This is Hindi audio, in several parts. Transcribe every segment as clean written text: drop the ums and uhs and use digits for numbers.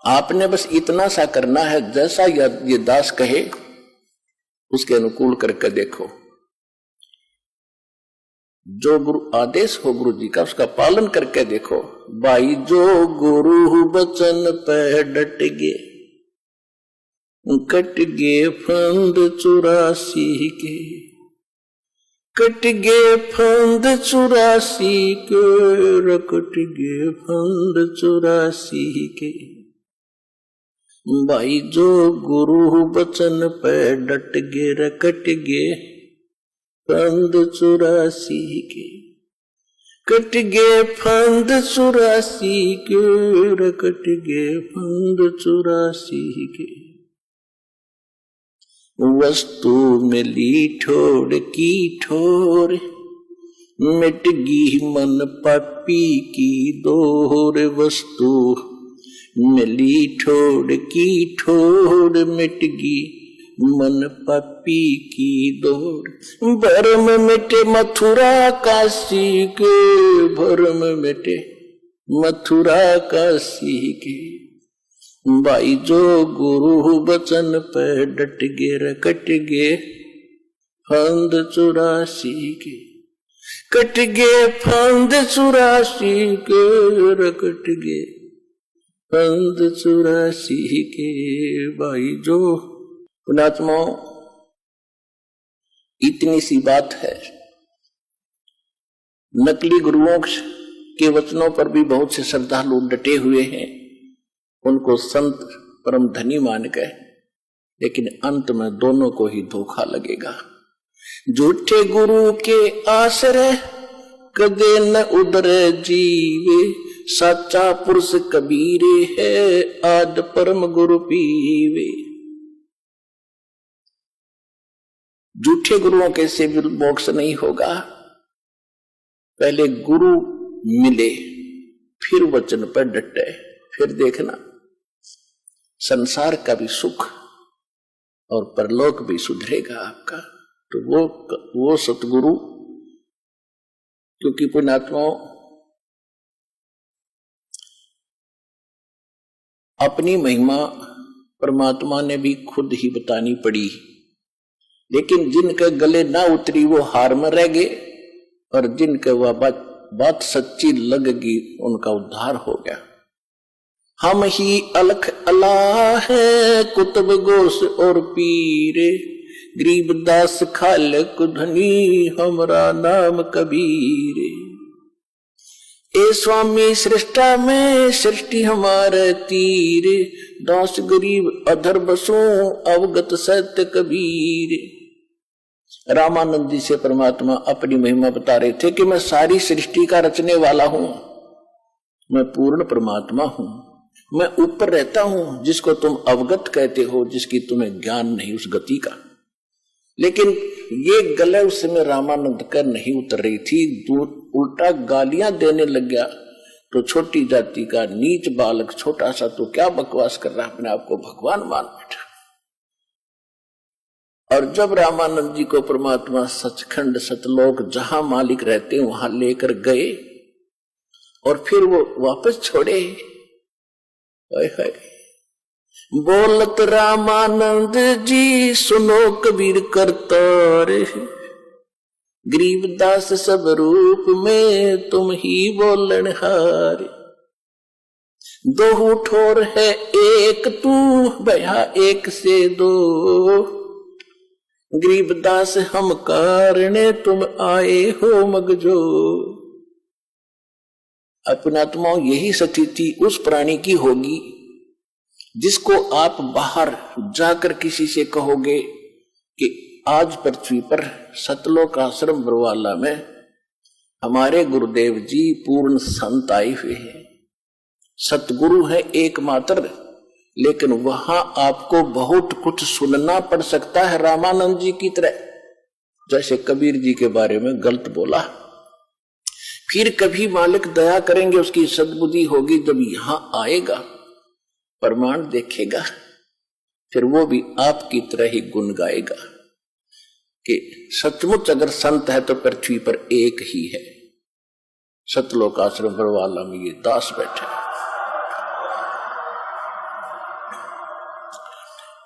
आपने बस इतना सा करना है, जैसा ये दास कहे उसके अनुकूल करके देखो। जो गुरु आदेश हो गुरु जी का उसका पालन करके देखो। भाई जो गुरु बचन पे डट गे, कट गे फंद 84 के, कट गे फंद 84 के, कट गे फंद 84 के। भाई जो गुरु बचन पे डट गे रे, कट गे फंद 84 के, कट गे फंद 84 के, रे कट गे फंद 84 के। वस्तु मिली ठोर की ठोर, मिट गी मन पापी की दोर। वस्तु मिली ठोर की ठोर, मिट गी मन पापी की दोर। भरम मिटे मथुरा काशी के, भरम मिटे मथुरा काशी के। भाई जो गुरु बचन पे डट गे रे, कट गे फंद 84 के, कट गे फंद 84 के, रे कट गे फंद 84 के। भाई जो पुणात्मा, इतनी सी बात है। नकली गुरुओं के वचनों पर भी बहुत से श्रद्धालु डटे हुए हैं, उनको संत परम धनी मान गए, लेकिन अंत में दोनों को ही धोखा लगेगा। झूठे गुरु के आश्रय कदे न उदरे जीवे, सच्चा पुरुष कबीरे है आद परम गुरु पीवे। झूठे गुरुओं के से भी मोक्ष नहीं होगा। पहले गुरु मिले, फिर वचन पर डटे, फिर देखना संसार का भी सुख और परलोक भी सुधरेगा आपका। तो वो सतगुरु, क्योंकि पुण्यात्माओं अपनी महिमा परमात्मा ने भी खुद ही बतानी पड़ी, लेकिन जिनके गले ना उतरी वो हार में रह गए, और जिनके वह बात सच्ची लगेगी उनका उद्धार हो गया। हम ही अलख अल्लाह है कुतुब गोस और पीरे, गरीबदास खालक धनी हमरा नाम कबीरे। ए स्वामी सृष्टा में सृष्टि हमारे तीरे, दास गरीब अधर बसो अवगत सत्य कबीर। रामानंद जी से परमात्मा अपनी महिमा बता रहे थे कि मैं सारी सृष्टि का रचने वाला हूं, मैं पूर्ण परमात्मा हूं, मैं ऊपर रहता हूं, जिसको तुम अवगत कहते हो, जिसकी तुम्हें ज्ञान नहीं उस गति का। लेकिन ये गले उस समय रामानंद कर नहीं उतर रही थी, उल्टा गालियां देने लग गया। तो छोटी जाति का नीच बालक छोटा सा तो क्या बकवास कर रहा है, अपने आप को भगवान मान बैठा। और जब रामानंद जी को परमात्मा सचखंड सतलोक जहां मालिक रहते हैं वहां लेकर गए और फिर वो वापस छोड़े, बोलत रामानंद जी सुनो कबीर करतार, गरीबदास सब रूप में तुम ही बोलन हारे। दो ठोर है एक तू भया एक से दो, गरीबदास हम कारणे तुम आए हो मगजो। अपनात्मा यही स्थिति उस प्राणी की होगी जिसको आप बाहर जाकर किसी से कहोगे कि आज पृथ्वी पर सतलोक आश्रम बरवाला में हमारे गुरुदेव जी पूर्ण संत आए हुए हैं, सतगुरु है एकमात्र, लेकिन वहां आपको बहुत कुछ सुनना पड़ सकता है रामानंद जी की तरह। जैसे कबीर जी के बारे में गलत बोला, फिर कभी मालिक दया करेंगे, उसकी सद्बुद्धि होगी, जब यहां आएगा प्रमाण देखेगा, फिर वो भी आपकी तरह ही गुण गाएगा कि सचमुच अगर संत है तो पृथ्वी पर एक ही है, सतलोक आश्रम बरवाला में ये दास बैठे।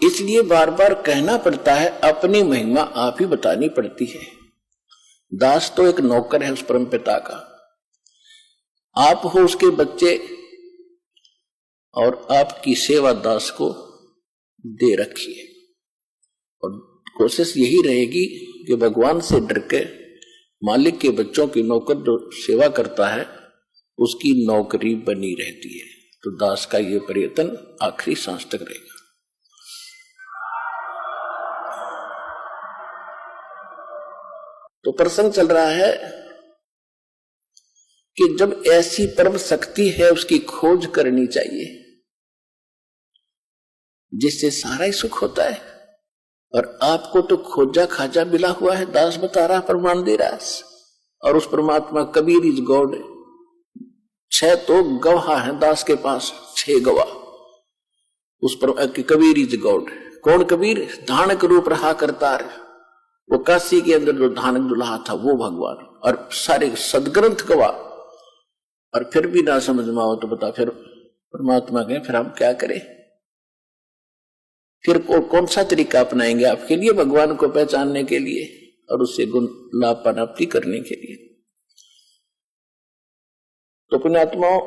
इसलिए बार बार कहना पड़ता है, अपनी महिमा आप ही बतानी पड़ती है। दास तो एक नौकर है उस परम पिता का, आप हो उसके बच्चे और आपकी सेवा दास को दे रखी है। और कोशिश यही रहेगी कि भगवान से डर के मालिक के बच्चों की नौकर जो सेवा करता है उसकी नौकरी बनी रहती है। तो दास का ये प्रयत्न आखिरी सांस तक रहेगा। तो प्रसंग चल रहा है कि जब ऐसी परम शक्ति है उसकी खोज करनी चाहिए जिससे सारा ही सुख होता है। और आपको तो खोजा खाजा मिला हुआ है, दास बता रहा, प्रमाण दे रहा है। और उस परमात्मा कबीर इज गॉड, 6 तो गवाह है दास के पास, 6 गवाह उस पर कबीर इज गॉड। कौन कबीर? धानक रूप रहा करतार, वो काशी के अंदर जो धानक दुल्हा था वो भगवान, और सारे सदग्रंथ गवाह। और फिर भी ना समझ में आओ तो बता, फिर परमात्मा कहे फिर हम क्या करें? फिर कौन सा तरीका अपनाएंगे आपके लिए, भगवान को पहचानने के लिए और उससे गुण लाभ प्राप्ति करने के लिए? तो पुण्यात्माओं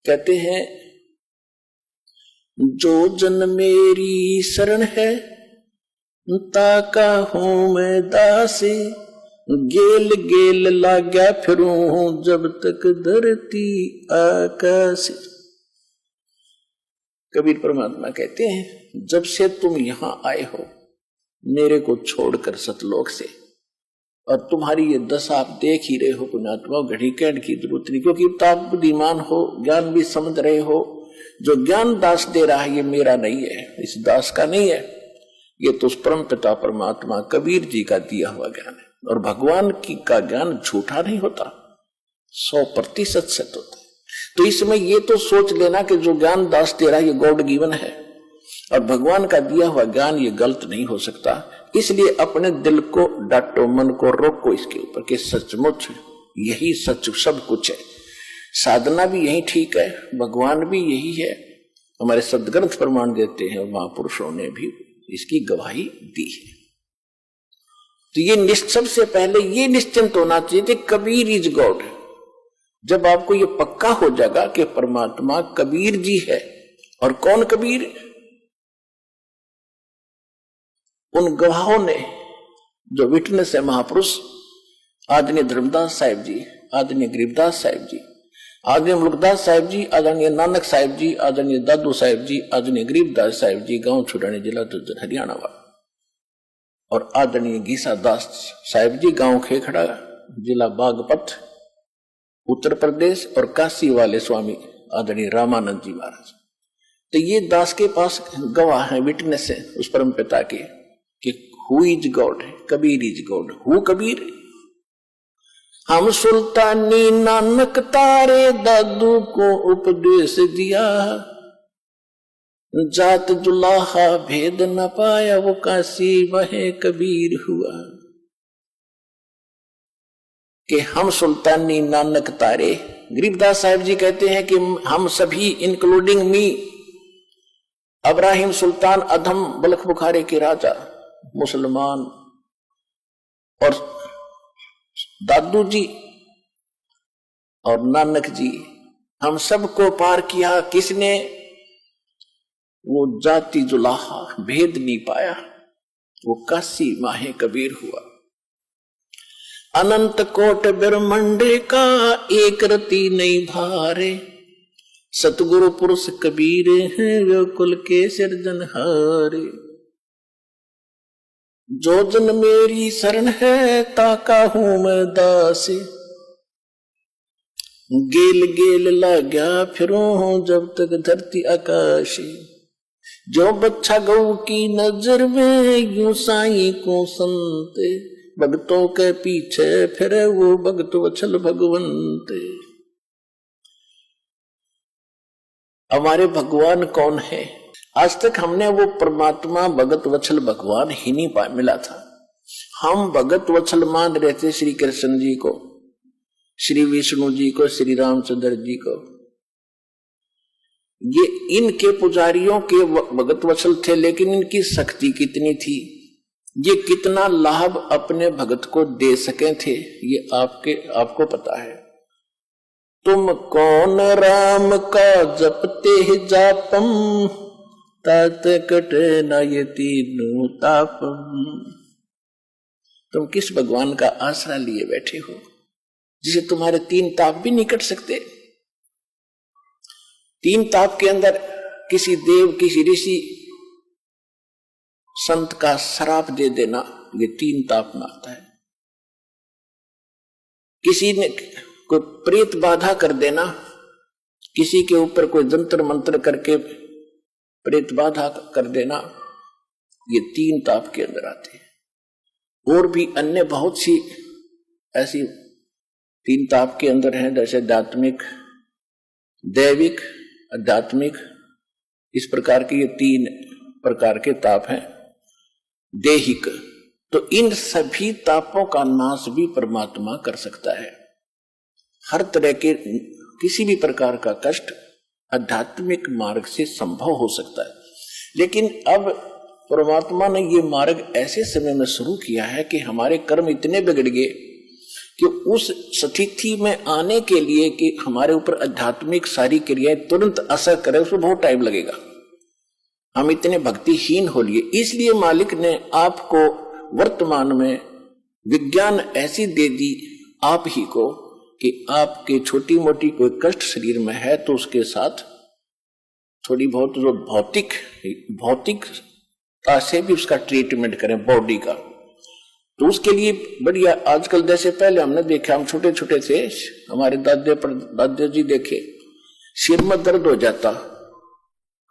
कहते हैं, जो जन मेरी शरण है ताका हूं मैं दासी, गेल गेल लाग्या फिरूं जब तक धरती आकाश। कबीर परमात्मा कहते हैं, जब से तुम यहां आए हो मेरे को छोड़कर सतलोक से, और तुम्हारी ये दशा आप देख ही रहे हो पुण्यात्मा, घड़ी कहने की जरूरत नहीं, क्योंकि आप बुद्धिमान हो, ज्ञान भी समझ रहे हो। जो ज्ञान दास दे रहा है ये मेरा नहीं है, इस दास का नहीं है, ये तो उस परम पिता परमात्मा कबीर जी का दिया हुआ ज्ञान है। और भगवान की का ज्ञान झूठा नहीं होता, 100% सत्य होता है। तो इसमें ये तो सोच लेना कि जो ज्ञान दास दे रहा है ये गॉड गिवन है, और भगवान का दिया हुआ ज्ञान ये गलत नहीं हो सकता। इसलिए अपने दिल को डांटो, मन को रोको इसके ऊपर कि सचमुच यही सच सब कुछ है, साधना भी यही ठीक है, भगवान भी यही है, हमारे सदग्रंथ प्रमाण देते हैं और महापुरुषों ने भी इसकी गवाही दी है। तो ये सबसे पहले ये निश्चिंत होना चाहिए कि कबीर इज गॉड। जब आपको ये पक्का हो जाएगा कि परमात्मा कबीर जी है, और कौन कबीर? उन गवाहों ने जो विटनेस है, महापुरुष आदरणीय धर्मदास साहिब जी, आदरणीय गरीबदास साहिब जी, आदरणीय मुल्कदास साहिब जी, आदरणीय नानक साहिब जी, आदरणीय दादू साहिब जी, आदरणीय गरीबदास साहिब जी, गांव छुड़ाने जिला दुर्जन हरियाणा वाला, और आदरणीय गीसा दास साहिब जी, गांव खेखड़ा जिला बागपत उत्तर प्रदेश, और काशी वाले स्वामी आदरणीय रामानंद जी महाराज। तो ये दास के पास गवाह है, विटनेस है उस परम पिता के कि who is God, Kabir is God. Who Kabir? हम सुल्तानी नानक तारे दादू को उपदेश दिया, जात जुलाहा भेद न पाया वो काशी वह कबीर हुआ। कि हम सुल्तानी नानक तारे, गरीबदास साहिब जी कहते हैं कि हम सभी इंक्लूडिंग मी, अब्राहिम सुल्तान अधम बलख बुखारे के राजा, मुसलमान, और दादू जी और नानक जी, हम सबको पार किया। किसने? वो जाति जुलाहा भेद नहीं पाया, वो काशी माहे कबीर हुआ। अनंत कोट ब्रह्मांड का एक रति नहीं भारे, सतगुरु पुरुष कबीर हैं जो कुल के सिरजनहारे। जो जन मेरी शरण है ताका हूं मैं दास, गेल गेल लाग्या फिरूं जब तक धरती आकाश। जो बच्चा गौ की नजर में यूं साईं को संत, भक्तों के पीछे फिरे वो भक्त वत्सल भगवंत। हमारे भगवान कौन है? आज तक हमने वो परमात्मा भगत वत्सल भगवान ही नहीं मिला था। हम भगत वत्सल मान रहे थे श्री कृष्ण जी को, श्री विष्णु जी को, श्री रामचंद्र जी को। ये इनके पुजारियों के भगत वत्सल थे, लेकिन इनकी शक्ति कितनी थी, ये कितना लाभ अपने भगत को दे सके थे, ये आपको पता है। तुम कौन राम का जपते जापम, तात कटे न ये तीनों तापम। तुम किस भगवान का आसरा लिए बैठे हो जिसे तुम्हारे 3 ताप भी नहीं कट सकते। 3 ताप के अंदर किसी देव, किसी ऋषि, संत का श्राप दे देना, ये 3 ताप में आता है। किसी ने कोई प्रेत बाधा कर देना, किसी के ऊपर कोई जंतर मंत्र करके प्रेत बाधा कर देना, ये 3 ताप के अंदर आते हैं। और भी अन्य बहुत सी ऐसी 3 ताप के अंदर हैं, जैसे आध्यात्मिक, दैविक, आध्यात्मिक, इस प्रकार के ये 3 प्रकार के ताप हैं। देहिक, तो इन सभी तापों का नाश भी परमात्मा कर सकता है। हर तरह के किसी भी प्रकार का कष्ट आध्यात्मिक मार्ग से संभव हो सकता है। लेकिन अब परमात्मा ने ये मार्ग ऐसे समय में शुरू किया है कि हमारे कर्म इतने बिगड़ गए कि उस स्थिति में आने के लिए कि हमारे ऊपर आध्यात्मिक सारी क्रियाएं तुरंत असर करें, उसमें बहुत टाइम लगेगा। हम इतने भक्तिहीन हो लिए, इसलिए मालिक ने आपको वर्तमान में विज्ञान ऐसी दे दी आप ही को कि आपके छोटी मोटी कोई कष्ट शरीर में है तो उसके साथ थोड़ी बहुत जो भौतिकता से भी उसका ट्रीटमेंट करें बॉडी का। तो उसके लिए बढ़िया, आजकल जैसे पहले हमने देखा, हम छोटे छोटे थे, हमारे दादा जी देखे, सिर में दर्द हो जाता,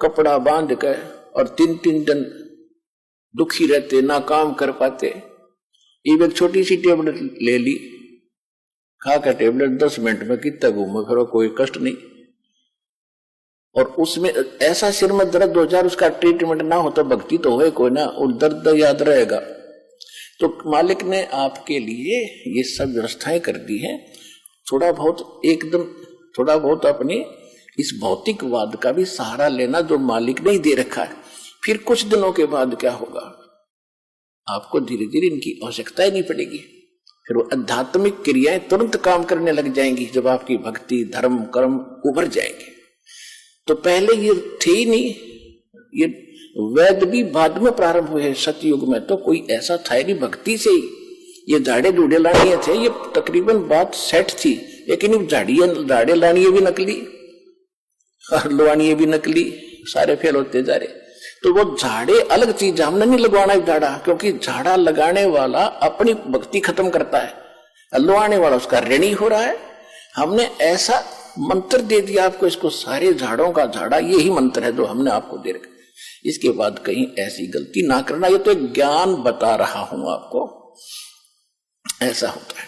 कपड़ा बांध कर और 3-3 दिन दुखी रहते, ना काम कर पाते। एक छोटी सी टेबलेट ले ली, खा कर टेबलेट 10 मिनट में कितना घूमो फिरो, कोई कष्ट नहीं। और उसमें ऐसा सिर में दर्द हो जाए, उसका ट्रीटमेंट ना हो तो भक्ति तो होए कोई ना, और दर्द याद रहेगा। तो मालिक ने आपके लिए ये सब व्यवस्थाएं कर दी हैं। थोड़ा बहुत अपने इस भौतिकवाद का भी सहारा लेना जो मालिक ने ही दे रखा है। फिर कुछ दिनों के बाद क्या होगा, आपको धीरे धीरे इनकी आवश्यकता ही नहीं पड़ेगी। फिर वो आध्यात्मिक क्रियाएं तुरंत काम करने लग जाएंगी जब आपकी भक्ति, धर्म, कर्म उभर जाएंगे। तो पहले ये थे ही नहीं, ये वेद भी बाद में प्रारंभ हुए। सतयुग में तो कोई ऐसा था नहीं, भक्ति से ही ये झाड़े झूड़े लानिए थे, ये तकरीबन बात सेट थी। लेकिन झाड़े लानिए भी नकली और लुआनिए भी नकली, सारे फेल होते जा रहे। तो वो झाड़े अलग चीज, हमने नहीं लगवाना झाड़ा, क्योंकि झाड़ा लगाने वाला अपनी भक्ति खत्म करता है, लुआने वाला उसका ऋणी हो रहा है। हमने ऐसा मंत्र दे दिया आपको, इसको सारे झाड़ों का झाड़ा, यही मंत्र है जो हमने आपको दे रखा। इसके बाद कहीं ऐसी गलती ना करना, ये तो एक ज्ञान बता रहा हूं आपको, ऐसा होता है।